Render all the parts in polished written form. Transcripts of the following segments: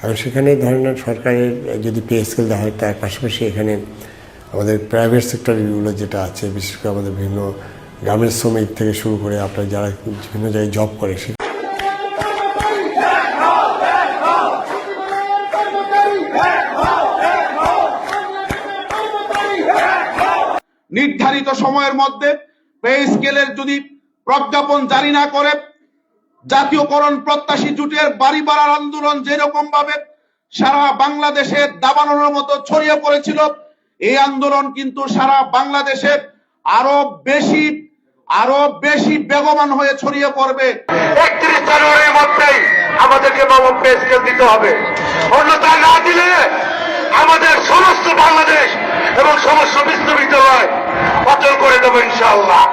এখন সেখানে ধরেন সরকারের যদি পে স্কেল দেওয়া হয় তার পাশাপাশি এখানে আমাদের প্রাইভেট সেক্টরগুলো যেটা আছে, বিশেষ করে আমাদের বিভিন্ন গার্মেন্টস শ্রমিক থেকে শুরু করে আপনার যারা বিভিন্ন জায়গায় জব করে নির্ধারিত সময়ের মধ্যে পে স্কেলের যদি প্রজ্ঞাপন জারি না করে জাতীয়করণ প্রত্যাশী জোটের বাড়ি বাড়ার আন্দোলন যেরকম ভাবে সারা বাংলাদেশে দাবানোর মতো ছড়িয়ে পড়েছিল, এই আন্দোলন কিন্তু সারা বাংলাদেশে আরো বেশি বেগবান হয়ে ছড়িয়ে পড়বে। 31 জানুয়ারির মধ্যেই আমাদেরকে নবম পে স্কেল দিতে হবে, অন্যথায় না দিলে আমাদের সমস্ত বাংলাদেশ এবং সমস্ত বিশ্ববিদ্যালয় অচল করে দেবো ইনশাআল্লাহ।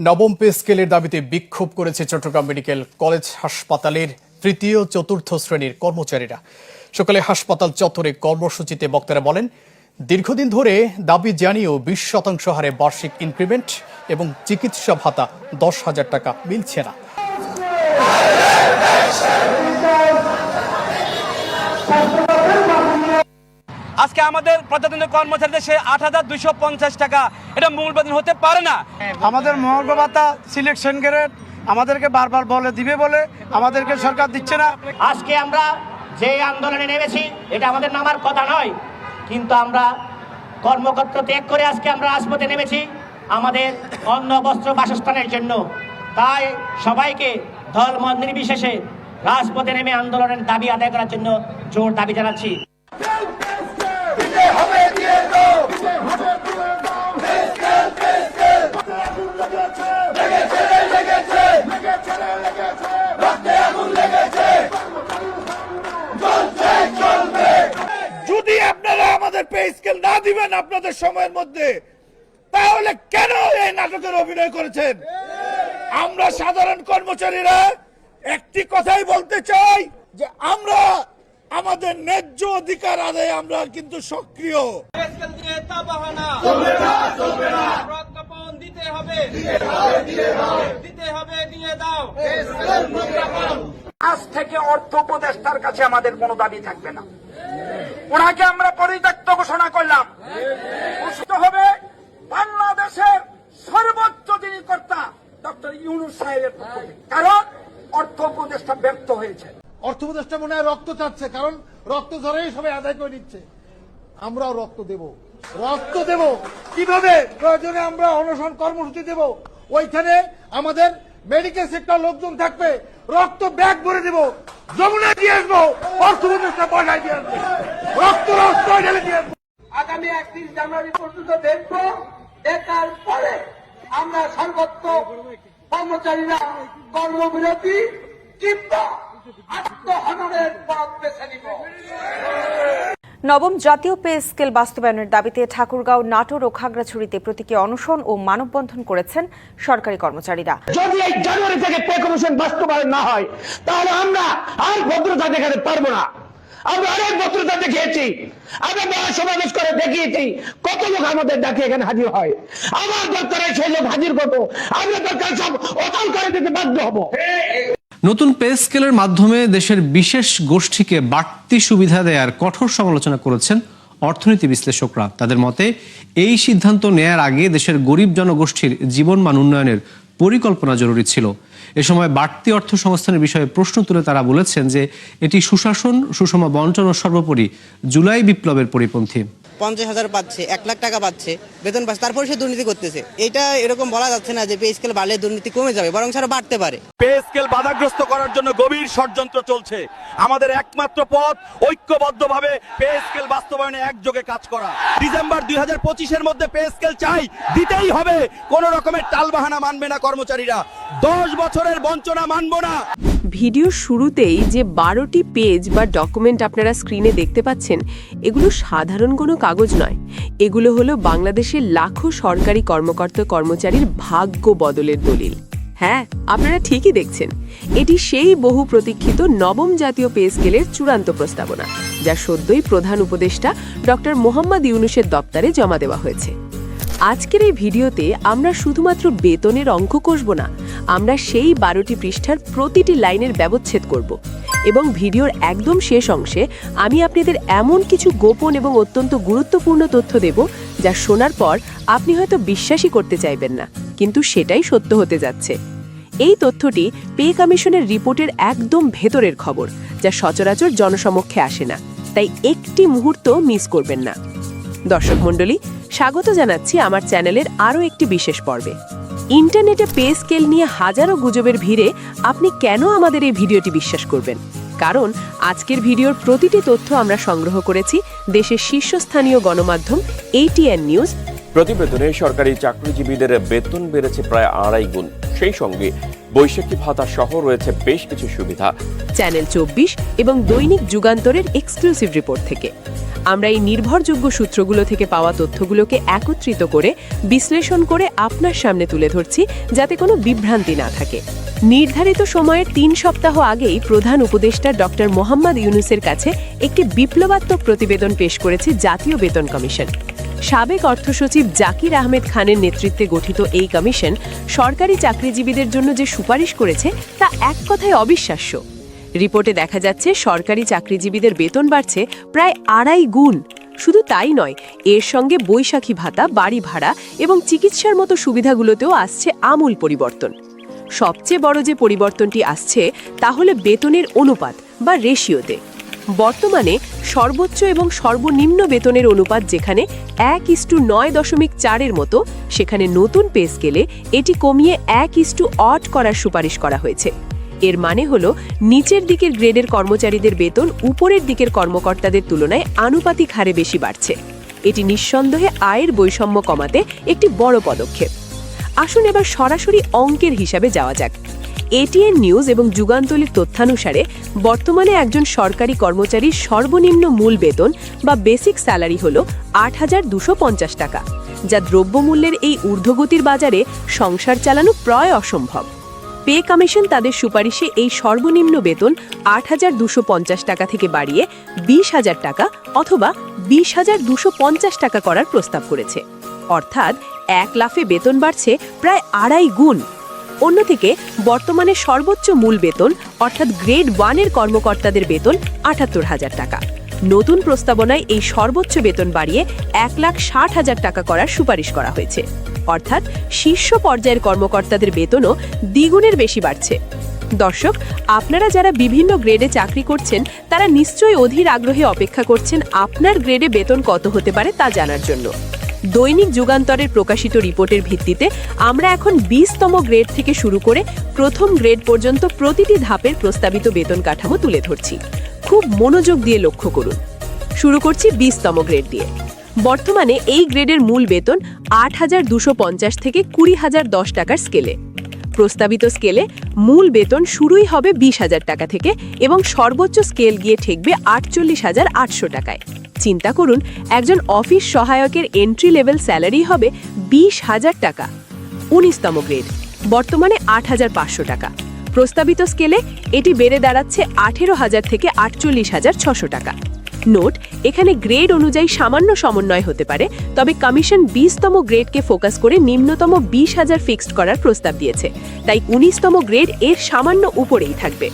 নবম পে স্কেলের দাবিতে বিক্ষোভ করেছে চট্টগ্রাম মেডিকেল কলেজ হাসপাতালের তৃতীয় চতুর্থ শ্রেণীর কর্মচারীরা। সকালে হাসপাতাল চত্বরে কর্মসূচিতে বক্তারা বলেন, দীর্ঘদিন ধরে দাবি জানিয়েও 20% হারে বার্ষিক ইনক্রিমেন্ট এবং চিকিৎসা ভাতা 10,000 টাকা মিলছে না। আজকে আমাদের প্রতিদিন কর্মচারীদের সে 8,250 টাকা, এটা মূল বেতন হতে পারে না। আমাদের মহার্ঘ ভাতা সিলেকশন গ্রেড আমাদেরকে বারবার দিবে বলে আমাদেরকে সরকার দিচ্ছে না। আজকে আমরা যে আন্দোলনে নেমেছি এটা আমাদের নামার কথা নয়, কিন্তু আমরা কর্মক্ষেত্র ত্যাগ করে আজকে আমরা রাজপথে নেমেছি আমাদের অন্ন বস্ত্র বাসস্থানের জন্য। তাই সবাইকে দল মত নির্বিশেষে রাজপথে নেমে আন্দোলনের দাবি আদায় করার জন্য জোর দাবি জানাচ্ছি। যদি আপনারা আমাদের পে স্কেল না দিবেন আপনাদের সময়ের মধ্যে, তাহলে কেন এই নাটকের অভিনয় করেছেন? আমরা সাধারণ কর্মচারীরা একটি কথাই বলতে চাই যে আমরা আমাদের ন্যায্য অধিকার আদায়ে আমরা কিন্তু সক্রিয়। আজ থেকে অর্থ উপদেষ্টার কাছে আমাদের কোনো দাবি থাকবে না, ওনাকে আমরা পরিত্যক্ত ঘোষণা করলাম। হবে বাংলাদেশের সর্বোচ্চ যিনি কর্তা ডক্টর ইউনূস সাহেবের পক্ষ থেকে, কারণ অর্থ উপদেষ্টা ব্যর্থ হয়েছে। অর্থ উপদেষ্টা মনে হয় রক্ত চাচ্ছে, কারণ রক্ত ধরেই সবাই আদায় করে নিচ্ছে। আমরাও রক্ত দেব কিভাবে? প্রয়োজনে আমরা অনশন কর্মসূচি দেব, ওইখানে আমাদের মেডিকেল সেক্টর লোকজন থাকবে, রক্ত ব্যাগ ভরে দেব, যমুনা দিয়ে আসবো, অর্থ উপদেষ্টা পয়সায় দিয়ে আসবো, রক্ত ঢেলে দিয়ে আসবো। আগামী 31 জানুয়ারি পর্যন্ত দেখবো, দেখার পরে আমরা সর্বত্র কর্মচারীরা কর্মবিরতি কিংবা আত্মহননের পথ বেছে নিব। নবম জাতীয় পে স্কেল বাস্তবায়নের দাবিতে ঠাকুরগাঁও, নাটোর ও খাগড়াছড়িতে প্রতীকী অনশন ও মানববন্ধন করেছেন সরকারি কর্মচারীরা। যদি এই জানুয়ারি থেকে পে কমিশন বাস্তবায়ন না হয়, তাহলে আমরা আর ভদ্রতা দেখাতে পারবো না। আমরা অনেক ভদ্রতা দেখিয়েছি, আমরা সমাবেশ করে দেখিয়েছি, কত লোক আমাদের ডাকে এখানে হাজির হয়। আমার দরকার সেই লোক হাজির করবো, আমরা দরকার সব অচল করে দিতে বাধ্য হবো। নতুন পে স্কেলের মাধ্যমে দেশের বিশেষ গোষ্ঠীকে বাড়তি সুবিধা দেওয়ার কঠোর সমালোচনা করেছেন অর্থনীতি বিশ্লেষকরা। তাদের মতে এই সিদ্ধান্ত নেয়ার আগে দেশের গরিব জনগোষ্ঠীর জীবনমান উন্নয়নের পরিকল্পনা জরুরি ছিল। এ সময় বাড়তি অর্থ সংস্থানের বিষয়ে প্রশ্ন তুলে তারা বলেছেন যে এটি সুশাসন, সুষম বণ্টন ও সর্বোপরি জুলাই বিপ্লবের পরিপন্থী। 50,000 পাচ্ছে, 1 লাখ টাকা পাচ্ছে, বেতন পাচ্ছে, তারপরে সে দুর্নীতি করতেছে। এটা এরকম বলা যাচ্ছে না যে পে স্কেল বাড়লে দুর্নীতি কমে যাবে, বরং সেটা বাড়তে পারে। পে স্কেল বাধাগ্রস্ত করার জন্য গভীর ষড়যন্ত্র চলছে। আমাদের একমাত্র পথ ঐক্যবদ্ধভাবে পে স্কেল বাস্তবায়নে একযোগে কাজ করা। ডিসেম্বর 2025-এর মধ্যে পে স্কেল চাই, দিতেই হবে। কোন রকমের টালবাহানা মানবে না কর্মচারীরা, 10 বছরের বঞ্চনা মানব না। ভিডিওর শুরুতেই যে 12টি পেজ বা ডকুমেন্ট আপনারা স্ক্রিনে দেখতে পাচ্ছেন, এগুলো সাধারণ কোনো কাগজ নয়। এগুলো হলো বাংলাদেশের লাখো সরকারি কর্মকর্তা কর্মচারীর ভাগ্য বদলের দলিল। হ্যাঁ, আপনারা ঠিকই দেখছেন, এটি সেই বহু প্রতীক্ষিত নবম জাতীয় পে স্কেলের চূড়ান্ত প্রস্তাবনা, যা সদ্যই প্রধান উপদেষ্টা ডক্টর মোহাম্মদ ইউনূসের দপ্তরে জমা দেওয়া হয়েছে। আজকের এই ভিডিওতে আমরা শুধুমাত্র বেতনের অঙ্ক কষব না, আমরা সেই 12টি পৃষ্ঠার প্রতিটি লাইনের ব্যবচ্ছেদ করব। এবং ভিডিওর একদম শেষ অংশে আমি আপনাদের এমন কিছু গোপন এবং অত্যন্ত গুরুত্বপূর্ণ তথ্য দেব যা শোনার পর আপনি হয়তো বিশ্বাসই করতে চাইবেন না, কিন্তু সেটাই সত্য হতে যাচ্ছে। এই তথ্যটি পে কমিশনের রিপোর্টের একদম ভেতরের খবর, যা সচরাচর জনসমক্ষে আসে না, তাই একটি মুহূর্ত মিস করবেন না। দর্শক মণ্ডলী, স্বাগত জানাচ্ছি আমার চ্যানেলের আরও একটি বিশেষ পর্বে। ইন্টারনেটে পে স্কেল নিয়ে হাজারো গুজবের ভিড়ে আপনি কেন আমাদের এই ভিডিওটি বিশ্বাস করবেন? কারণ আজকের ভিডিওর প্রতিটি তথ্য আমরা সংগ্রহ করেছি দেশের শীর্ষস্থানীয় গণমাধ্যম ATN নিউজ। প্রতিবেদনে সরকারি চাকরিজীবীদের বেতন বেড়েছে প্রায় 2.5 গুণ, সেই সঙ্গে বৈশাখী ভাতা সহ রয়েছে বেশ কিছু সুবিধা। চ্যানেল 24 এবং দৈনিক যুগান্তরের এক্সক্লুসিভ রিপোর্ট থেকে আমরা এই নির্ভরযোগ্য সূত্রগুলো থেকে পাওয়া তথ্যগুলোকে একত্রিত করে বিশ্লেষণ করে আপনার সামনে তুলে ধরছি, যাতে কোনো বিভ্রান্তি না থাকে। নির্ধারিত সময়ের 3 সপ্তাহ আগেই প্রধান উপদেষ্টা ডক্টর মোহাম্মদ ইউনূসের কাছে একটি বিপ্লবাত্মক প্রতিবেদন পেশ করেছে জাতীয় বেতন কমিশন। সাবেক অর্থসচিব জাকির আহমেদ খানের নেতৃত্বে গঠিত এই কমিশন সরকারি চাকরিজীবীদের জন্য যে সুপারিশ করেছে তা এক কথায় অবিশ্বাস্য। রিপোর্টে দেখা যাচ্ছে সরকারি চাকরিজীবীদের বেতন বাড়ছে প্রায় 2.5 গুণ। শুধু তাই নয়, এর সঙ্গে বৈশাখী ভাতা, বাড়ি ভাড়া এবং চিকিৎসার মতো সুবিধাগুলোতেও আসছে আমূল পরিবর্তন। সবচেয়ে বড় যে পরিবর্তনটি আসছে তা হলো বেতনের অনুপাত বা রেশিওতে। বর্তমানে সর্বোচ্চ এবং সর্বনিম্ন বেতনের অনুপাত যেখানে 1:9.4 মতো, সেখানে নতুন পে স্কেলে এটি কমিয়ে 1:8 করার সুপারিশ করা হয়েছে। এর মানে হলো নিচের দিকের গ্রেডের কর্মচারীদের বেতন উপরের দিকের কর্মকর্তাদের তুলনায় আনুপাতিক হারে বেশি বাড়ছে। এটি নিঃসন্দেহে আয়ের বৈষম্য কমাতে একটি বড় পদক্ষেপ। আসুন এবার সরাসরি অঙ্কের হিসাবে যাওয়া যাক। ATN নিউজ এবং যুগান্তরের তথ্যানুসারে বর্তমানে একজন সরকারি কর্মচারীর সর্বনিম্ন মূল বেতন বা বেসিক স্যালারি হল 8,250 টাকা, যা দ্রব্যমূল্যের এই ঊর্ধ্বগতির বাজারে সংসার চালানো প্রায় অসম্ভব। পে কমিশন তাদের সুপারিশে এই সর্বনিম্ন বেতন 8,250 টাকা থেকে বাড়িয়ে 20,000 টাকা অথবা 20,250 টাকা করার প্রস্তাব করেছে। অর্থাৎ 1 লাফে বেতন বাড়ছে প্রায় 2.5 গুণ। অন্যদিকে বর্তমানে সর্বোচ্চ মূল বেতন অর্থাৎ গ্রেড 1 এর কর্মকর্তাদের বেতন 78,000 টাকা। নতুন প্রস্তাবনায় এই সর্বোচ্চ বেতন বাড়িয়ে 1,60,000 টাকা করার সুপারিশ করা হয়েছে। অর্থাৎ শীর্ষ পর্যায়ের কর্মকর্তাদের বেতনও দ্বিগুণের বেশি বাড়ছে। দর্শক, আপনারা যারা বিভিন্ন গ্রেডে চাকরি করছেন তারা নিশ্চয়ই অধীর আগ্রহে অপেক্ষা করছেন আপনার গ্রেডে বেতন কত হতে পারে তা জানার জন্য। দৈনিক যুগান্তরের প্রকাশিত রিপোর্টের ভিত্তিতে আমরা এখন 20তম গ্রেড থেকে শুরু করে প্রথম গ্রেড পর্যন্ত প্রতিটি ধাপের প্রস্তাবিত বেতন কাঠামো তুলে ধরছি। খুব মনোযোগ দিয়ে লক্ষ্য করুন। শুরু করছি 20তম গ্রেড দিয়ে। বর্তমানে এই গ্রেডের মূল বেতন 8,250 থেকে 20,010 টাকার স্কেলে। প্রস্তাবিত স্কেলে মূল বেতন শুরুই হবে 20,000 টাকা থেকে এবং সর্বোচ্চ স্কেল গিয়ে ঠেকবে 48,800 টাকায়। চিন্তা করুন, একজন অফিস সহায়কের এন্ট্রি লেভেল স্যালারি হবে 20,000 টাকা। 19তম গ্রেড, বর্তমানে 8,500 টাকা। প্রস্তাবিত স্কেলে এটি বেড়ে দাঁড়াচ্ছে 18,000 থেকে 48,600 টাকা। নোট, এখানে গ্রেড অনুযায়ী সামান্য সমন্বয় হতে পারে, তবে কমিশন 20তম গ্রেডকে ফোকাস করে নিম্নতম 20,000 ফিক্সড করার প্রস্তাব দিয়েছে, তাই 19তম গ্রেড এর সামান্য উপরেই থাকবে।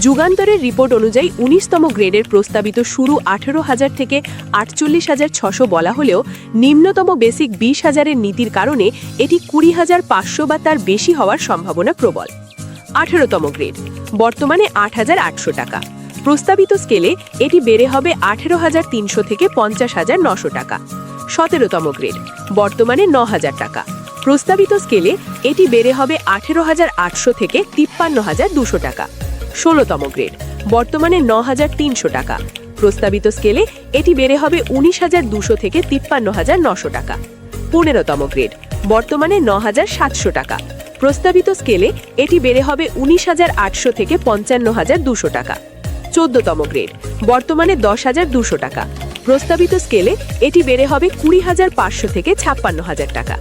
যুগান্তরের রিপোর্ট অনুযায়ী 19তম গ্রেডের প্রস্তাবিত শুরু 18,000 থেকে 48,600 বলা হলেও নিম্নতম বেসিক 20,000-এর নীতির কারণে এটি 20,500 বা তার বেশি হওয়ার সম্ভাবনা প্রবল। 18তম গ্রেড, বর্তমানে 8,800 টাকা। প্রস্তাবিত স্কেলে এটি বেড়ে হবে 18,300 থেকে 50,900 টাকা। 17তম গ্রেড, বর্তমানে 9,000 টাকা। প্রস্তাবিত স্কেলে এটি বেড়ে হবে 18,800 থেকে 53,200 টাকা। 16তম গ্রেড, বর্তমানে 9,300 টাকা। প্রস্তাবিত স্কেলে এটি বেড়ে হবে 19,200 থেকে 53,900 টাকা। 15তম গ্রেড, বর্তমানে 9,700 টাকা। প্রস্তাবিত স্কেলে এটি বেড়ে হবে 19,800 থেকে 55,200 টাকা। 14তম গ্রেড, বর্তমানে 10,200 টাকা। প্রস্তাবিত স্কেলে এটি বেড়ে হবে 20,500 থেকে 56,000 টাকা।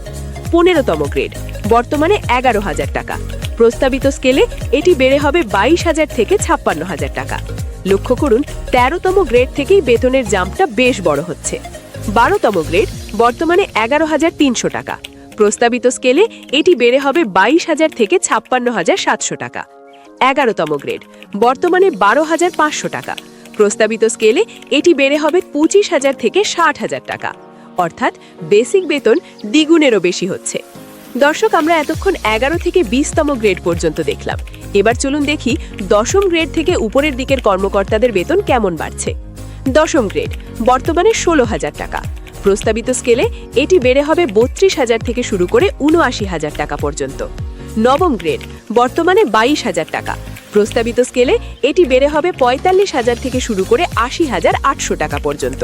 15তম গ্রেড, বর্তমানে 11,000 টাকা। প্রস্তাবিত স্কেলে এটি বেড়ে হবে 22,000 থেকে 56,000 টাকা। লক্ষ্য করুন, 13তম গ্রেড থেকেই বেতনের জাম্পটা বেশ বড় হচ্ছে। 12তম গ্রেড, বর্তমানে 11,300 টাকা। প্রস্তাবিত স্কেলে এটি বেড়ে হবে 22,000 থেকে 56,700 টাকা। 11তম গ্রেড, বর্তমানে 12,500 টাকা। প্রস্তাবিত স্কেলে এটি বেড়ে হবে 25,000 থেকে 60,000 টাকা, অর্থাৎ বেসিক বেতন দ্বিগুণেরও বেশি হচ্ছে। দর্শক, আমরা এতক্ষণ 11 থেকে 20তম গ্রেড পর্যন্ত দেখলাম। এবার চলুন দেখি 10ম গ্রেড থেকে উপরের দিকের কর্মকর্তাদের বেতন কেমন বাড়ছে। 10ম গ্রেড বর্তমানে 16,000 টাকা। প্রস্তাবিত স্কেলে এটি বেড়ে হবে 32,000 থেকে শুরু করে 79,000 টাকা পর্যন্ত। 9ম গ্রেড বর্তমানে 22,000 টাকা। প্রস্তাবিত স্কেলে এটি বেড়ে হবে 45,000 থেকে শুরু করে 80,800 টাকা পর্যন্ত,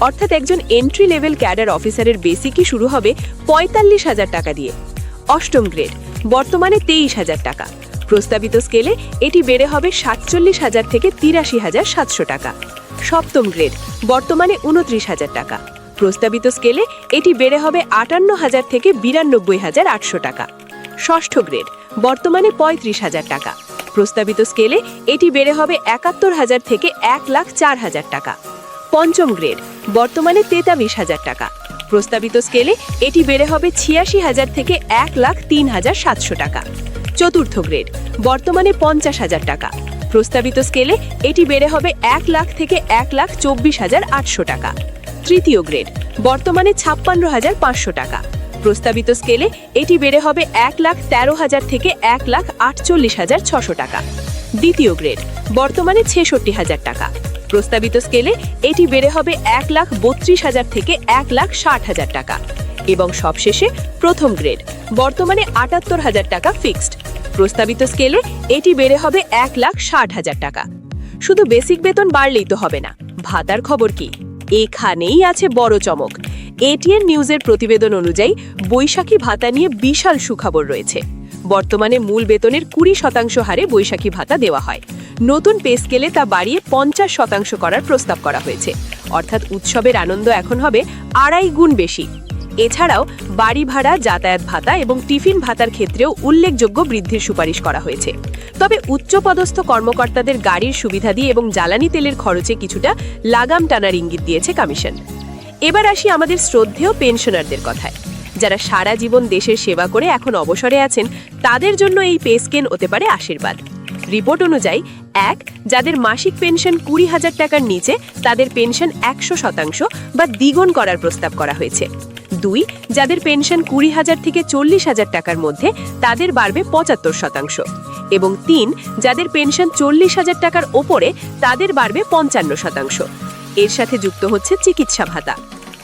অর্থাৎ একজন এন্ট্রি লেভেল ক্যাডার অফিসারের বেসিকই শুরু হবে 45,000 টাকা দিয়ে। 8ম গ্রেড বর্তমানে 23,000 টাকা। প্রস্তাবিত স্কেলে এটি বেড়ে হবে 47,000 থেকে 83,700 টাকা। 7ম গ্রেড বর্তমানে 29,000 টাকা। প্রস্তাবিত স্কেলে এটি বেড়ে হবে 58,000 থেকে 92,800 টাকা। 6ষ্ঠ গ্রেড বর্তমানে 35,000 টাকা। প্রস্তাবিত স্কেলে এটি বেড়ে হবে 71,000 থেকে 1,04,000 টাকা। 5ম গ্রেড বর্তমানে 43,000 টাকা। প্রস্তাবিত স্কেলে এটি বেড়ে হবে 86,000 থেকে 1,03,700 টাকা। 4র্থ গ্রেড বর্তমানে 50,000 টাকা। প্রস্তাবিত স্কেলে এটি বেড়ে হবে 1 লাখ থেকে 1,24,800 টাকা। 3য় গ্রেড বর্তমানে 56,500 টাকা। প্রস্তাবিত স্কেলে এটি বেড়ে হবে 1,13,000 থেকে 1,48,600 টাকা। 2য় গ্রেড বর্তমানে 66,000 টাকা। প্রস্তাবিত স্কেলে এটি বেড়ে হবে 1,32,000 থেকে 1,60,000 টাকা। এবং সবশেষে প্রথম গ্রেড বর্তমানে 78,000 টাকা ফিক্সড। প্রস্তাবিত স্কেলে এটি বেড়ে হবে 1,60,000 টাকা। শুধু বেসিক বেতন বাড়লেই তো হবে না, ভাতার খবর কি? এখানেই আছে বড় চমক। এটিএন নিউজের প্রতিবেদন অনুযায়ী বৈশাখী ভাতা নিয়ে বিশাল সুখবর রয়েছে। বর্তমানে মূল বেতনের 20% হারে বৈশাখী ভাতা দেওয়া হয়। নতুন পে স্কেলে তা বাড়িয়ে 50% করার প্রস্তাব করা হয়েছে, অর্থাৎ উৎসবের আনন্দ এখন হবে 2.5 গুণ বেশি। এছাড়াও বাড়ি ভাড়া, যাতায়াত ভাতা এবং টিফিন ভাতার ক্ষেত্রেও উল্লেখযোগ্য বৃদ্ধির সুপারিশ করা হয়েছে। তবে উচ্চপদস্থ কর্মকর্তাদের গাড়ির সুবিধাদি এবং জ্বালানি তেলের খরচে কিছুটা লাগাম টানার ইঙ্গিত দিয়েছে কমিশন। এবার আসি আমাদের শ্রদ্ধেয় পেনশনারদের কথায়। যারা সারা জীবন দেশের সেবা করে এখন অবসরে আছেন, তাদের জন্য এই পে স্কেল হতে পারে আশীর্বাদ। রিপোর্ট অনুযায়ী 1. যাদের মাসিক পেনশন 20,000 টাকার নিচে, তাদের পেনশন 100% বা দ্বিগুণ করার প্রস্তাব করা হয়েছে। 2. যাদের পেনশন 20,000 থেকে 40,000 টাকার মধ্যে, তাদের বাড়বে 75%। এবং 3. যাদের পেনশন 40,000 টাকার ওপরে, তাদের বাড়বে 55%। এর সাথে যুক্ত হচ্ছে চিকিৎসা ভাতা।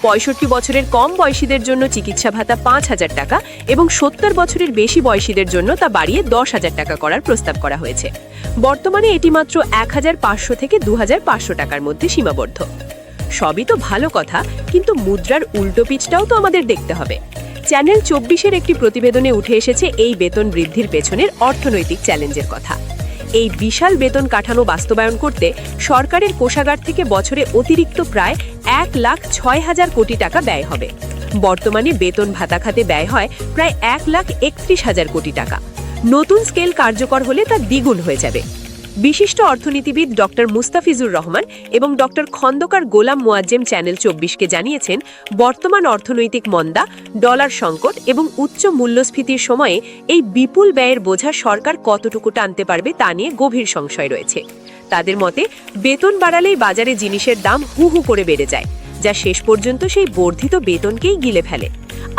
65 বছরের কম বয়সীদের জন্য চিকিৎসা ভাতা 5,000 টাকা এবং 70 বছরের বেশি বয়সীদের জন্য তা বাড়িয়ে 10,000 টাকা করার প্রস্তাব করা হয়েছে। বর্তমানে এটি মাত্র 1,500 থেকে 2,500 টাকার মধ্যে সীমাবদ্ধ। সবই তো ভালো কথা, কিন্তু মুদ্রার উল্টো পিঠটাও তো আমাদের দেখতে হবে। চ্যানেল 24-এর একটি প্রতিবেদনে উঠে এসেছে এই বেতন বৃদ্ধির পেছনের অর্থনৈতিক চ্যালেঞ্জের কথা। এই বিশাল বেতন কাঠামো বাস্তবায়ন করতে সরকারের কোষাগার থেকে বছরে অতিরিক্ত প্রায় 1,06,000 কোটি টাকা ব্যয় হবে। বর্তমানে বেতন ভাতা খাতে ব্যয় হয় প্রায় 1,31,000 কোটি টাকা। নতুন স্কেল কার্যকর হলে তা দ্বিগুণ হয়ে যাবে। বিশিষ্ট অর্থনীতিবিদ ডক্টর মুস্তাফিজুর রহমান এবং ডক্টর খন্দকার গোলাম মোয়াজ্জেম চ্যানেল 24-কে জানিয়েছেন, বর্তমান অর্থনৈতিক মন্দা, ডলার সংকট এবং উচ্চ মূল্যস্ফীতির সময়ে এই বিপুল ব্যয়ের বোঝা সরকার কতটুকু টানতে পারবে তা নিয়ে গভীর সংশয় রয়েছে। তাদের মতে, বেতন বাড়ালেই বাজারে জিনিসের দাম হু হু করে বেড়ে যায়, যা শেষ পর্যন্ত সেই বর্ধিত বেতনকেই গিলে ফেলে।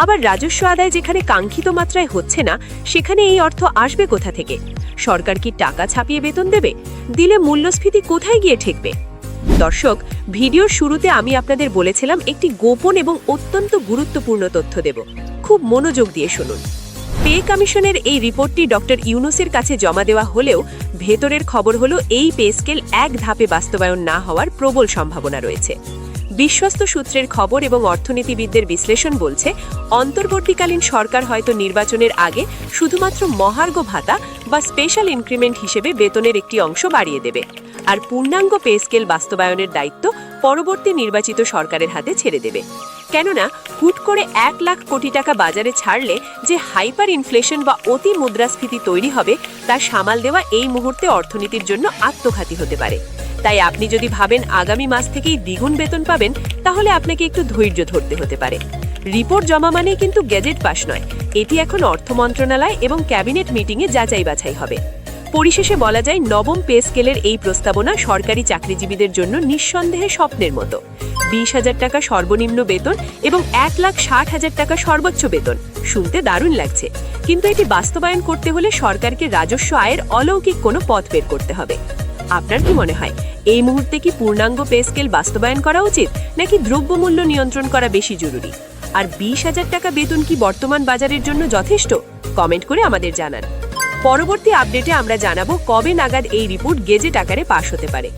আবার রাজস্ব আদায় যেখানে কাঙ্ক্ষিত মাত্রায় হচ্ছে না, সেখানে এই অর্থ আসবে কোথা থেকে? সরকার কি টাকা ছাপিয়ে বেতন দেবে? দিলে মূল্যস্ফীতি কোথায় গিয়ে ঠেকবে? দর্শক, ভিডিওর শুরুতে আমি আপনাদের বলেছিলাম একটি গোপন এবং অত্যন্ত গুরুত্বপূর্ণ তথ্য দেব। খুব মনোযোগ দিয়ে শুনুন। পে কমিশনের এই রিপোর্টটি ডক্টর ইউনূসের কাছে জমা দেওয়া হলেও ভেতরের খবর হলো এই পে স্কেল এক ধাপে বাস্তবায়ন না হওয়ার প্রবল সম্ভাবনা রয়েছে। বিশ্বস্ত সূত্রের খবর এবং অর্থনীতিবিদদের বিশ্লেষণ বলছে, অন্তর্বর্তীকালীন সরকার হয়তো নির্বাচনের আগে শুধুমাত্র মহার্ঘ ভাতা বা স্পেশাল ইনক্রিমেন্ট হিসেবে বেতনের একটি অংশ বাড়িয়ে দেবে, আর পূর্ণাঙ্গ পে স্কেল বাস্তবায়নের দায়িত্ব পরবর্তী নির্বাচিত সরকারের হাতে ছেড়ে দেবে। কেননা হুট করে 1 লাখ কোটি টাকা বাজারে ছাড়লে যে হাইপার ইনফ্লেশন বা অতি মুদ্রাস্ফীতি তৈরি হবে, তা সামাল দেওয়া এই মুহূর্তে অর্থনীতির জন্য আত্মঘাতী হতে পারে। তাই আপনি যদি ভাবেন আগামী মাস থেকেই দ্বিগুণ বেতন পাবেন, তাহলে আপনাকে একটু ধৈর্য ধরতে হতে পারে। রিপোর্ট জমা মানেই কিন্তু গ্যাজেট পাস নয়, এটি এখন অর্থ মন্ত্রণালয় এবং ক্যাবিনেট মিটিংয়ে যাচাই বাছাই হবে। পরিশেষে বলা যায় নবম পে স্কেলের এই প্রস্তাবনা সরকারি চাকরিজীবীদের জন্য নিঃসন্দেহে স্বপ্নের মতো। 20,000 টাকা সর্বনিম্ন বেতন এবং 1,60,000 টাকা সর্বোচ্চ বেতন শুনতে দারুণ লাগছে, কিন্তু এটি বাস্তবায়ন করতে হলে সরকারকে রাজস্ব আয়ের অলৌকিক কোনো পথ বের করতে হবে। আপনার কি মনে হয় এই মুহূর্তে কি পূর্ণাঙ্গ পে স্কেল বাস্তবায়ন করা উচিত, নাকি দ্রব্যমূল্য নিয়ন্ত্রণ করা বেশি জরুরি? আর 20,000 টাকা বেতন কি বর্তমান বাজারের জন্য যথেষ্ট? কমেন্ট করে আমাদের জানান। পরবর্তী আপডেটে আমরা জানাবো কবে নাগাদ এই রিপোর্ট গেজেট আকারে পাশ হতে পারে।